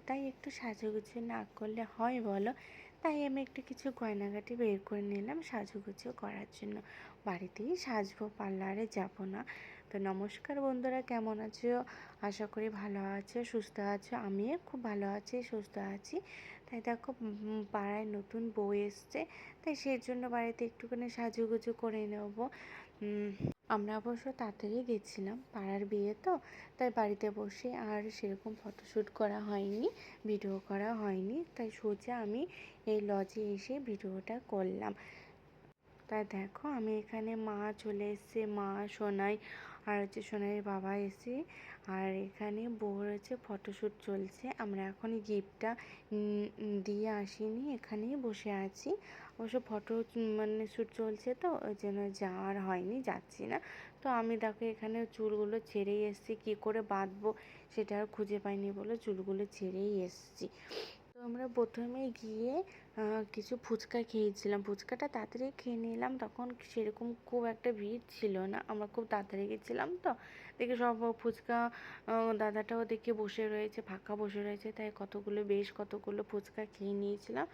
তাই একটু সাজুগুজু না করলে হয় বলো। তাই আমি একটু কিছু গয়নাগাটি বের করে নিলাম সাজুগুজু করার জন্য। বাড়িতেই সাজবো, পার্লারে যাব না। তো নমস্কার বন্ধুরা, কেমন আছো? আশা করি ভালো আছো, সুস্থ আছো। আমিও খুব ভালো আছি, সুস্থ আছি। তাই দেখো পাড়ায় নতুন বউ এসছে, তাই সেই জন্য বাড়িতে একটুখানি সাজুগুজু করে নেবো। আমরা অবশ্য তাড়াতাড়ি গেছিলাম, পাড়ার বিয়ে তো, তাই বাড়িতে বসে আর সেরকম ফটোশ্যুট করা হয়নি, ভিডিও করা হয়নি। তাই সোজা আমি এই লজে এসে ভিডিওটা করলাম। তাই দেখো আমি এখানে মা চলে এসছে, মা, সোনাই আর সোনাইয়ের বাবা এসে, আর এখানে বউর ফটোশ্যুট চলছে। আমরা এখন গিফটটা দিয়ে আসিনি, এখানেই বসে আছি। অবশ্য ফটো শ্যুট চলছে তো ওই জন্য যাওয়ার হয়নি, যাচ্ছি না। তো আমি দেখো এখানে চুলগুলো ছেড়েই এসছি, কী করে বাঁধবো সেটা আর খুঁজে পাইনি বলে চুলগুলো ছেড়েই এসছি। তো আমরা প্রথমে গিয়ে কিছু ফুচকা খেয়েছিলাম, ফুচকাটা তাড়াতাড়ি খেয়ে নিলাম, তখন সেরকম খুব একটা ভিড় ছিল না, আমরা খুব তাড়াতাড়ি গেছিলাম তো। দেখে সব ফুচকা দাদাটাও দেখে বসে রয়েছে, ফাঁকা বসে রয়েছে, তাই বেশ কতগুলো ফুচকা খেয়ে নিয়েছিলাম।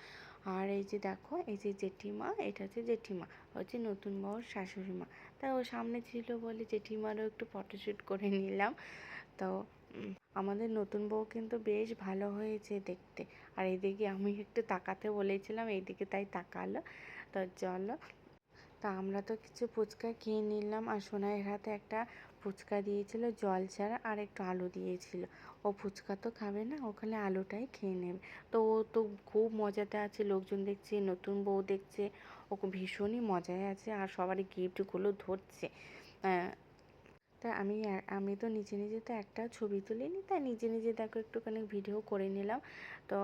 আর এই যে দেখো, এই যে জেঠিমা, এটা হচ্ছে জেঠিমা, হচ্ছে নতুন বউর শাশুড়ি মা। তাই ও সামনে ছিল বলে জেঠিমারও একটু ফটোশ্যুট করে নিলাম। তো আমাদের নতুন বউ কিন্তু বেশ ভালো হয়েছে দেখতে। আর এইদিকে আমি একটু তাকাতে বলেছিলাম, এইদিকে তাই তাকালো। তো চলো, তা আমরা তো কিছু ফুচকা খেয়ে নিলাম, আর সোনাইয়ের হাতে একটা ফুচকা দিয়েছিল জল ছাড়া, আর একটু আলু দিয়েছিল। ও ফুচকা তো খাবে না, ওখানে আলুটাই খেয়ে নেবে। তো ও তো খুব মজাতে আছে, লোকজন দেখছে, নতুন বউ দেখছে, ও ভীষণই মজায় আছে, আর সবারই গিফটগুলো ধরছে। তাই আমি তো নিজে নিজে তো একটা ছবি তুলিনি, তাই নিজে নিজে দেখো একটুখানি ভিডিও করে নিলাম। তো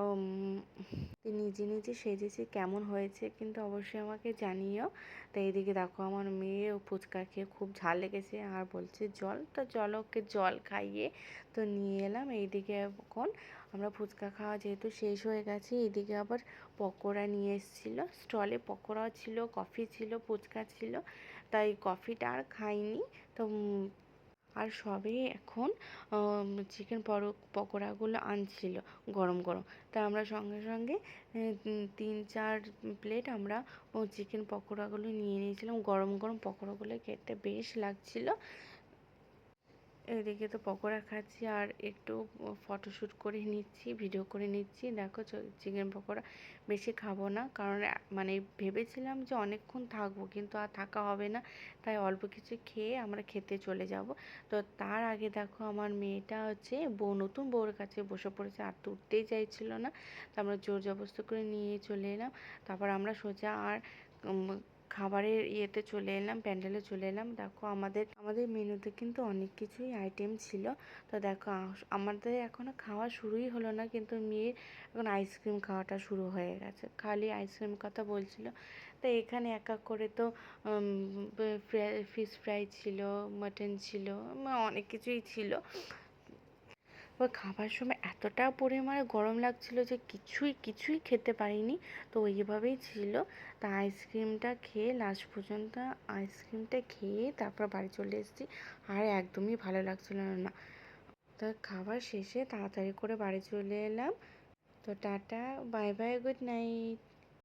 নিজে নিজে সেজেছি, কেমন হয়েছে কিন্তু অবশ্যই আমাকে জানিও। তো এইদিকে দেখো আমার মেয়ে ও ফুচকা খেয়ে খুব ঝাল লেগেছে আর বলছে জল, তো চলো ওকে জল খাইয়ে তো নিয়ে এলাম। এইদিকে এখন আমরা ফুচকা খাওয়া যেহেতু শেষ হয়ে গেছে, এইদিকে আবার পকোড়া নিয়ে এসেছিলো স্টলে, পকোড়াও ছিল, কফি ছিল, ফুচকা ছিল। তাই কফিটা আর খাইনি। তো আর সবে এখন চিকেন পকোড়াগুলো আনছিল গরম গরম। তা আমরা সঙ্গে সঙ্গে 3-4 প্লেট আমরা চিকেন পকোড়াগুলো নিয়ে নিয়েছিলাম। গরম গরম পকোড়াগুলো খেতে বেশ লাগছিল। এদিকে তো পকোড়া খাচ্ছি আর একটু ফটোশ্যুট করে নিচ্ছি, ভিডিও করে নিচ্ছি। দেখো চিকেন পকোড়া বেশি খাবো না, কারণ মানে ভেবেছিলাম যে অনেকক্ষণ থাকবো, কিন্তু আর থাকা হবে না। তাই অল্প কিছু খেয়ে আমরা খেতে চলে যাব। তো তার আগে দেখো আমার মেয়েটা নতুন বউর কাছে বসে পড়েছে, আর তো উঠতেই চাইছিল না। তো আমরা জোর জবরদস্তি করে নিয়ে চলে এলাম। তারপর আমরা সোজা আর খাবারের ইয়েতে চলে এলাম, প্যান্ডেলে চলে এলাম। দেখো আমাদের মেনুতে কিন্তু অনেক কিছুই আইটেম ছিল। তো দেখো আমাদের এখনও খাওয়া শুরুই হলো না, কিন্তু মেয়ের এখন আইসক্রিম খাওয়াটা শুরু হয়ে গেছে, খালি আইসক্রিম কথা বলছিল। তো এখানে এক এক করে তো ফিশ ফ্রাই ছিল, মাটন ছিল, অনেক কিছুই ছিল। ওই খাবার সময় এতটা পরিমাণে গরম লাগছিল যে কিছুই খেতে পারিনি। তো ওইভাবেই ছিল। তা আইসক্রিমটা খেয়ে লাস্ট পর্যন্ত আইসক্রিমটা খেয়ে তারপর বাড়ি চলে এসেছি। আর একদমই ভালো লাগছিল না। তো খাবার শেষে তাড়াতাড়ি করে বাড়ি চলে এলাম। তো tata, bye bye, good night.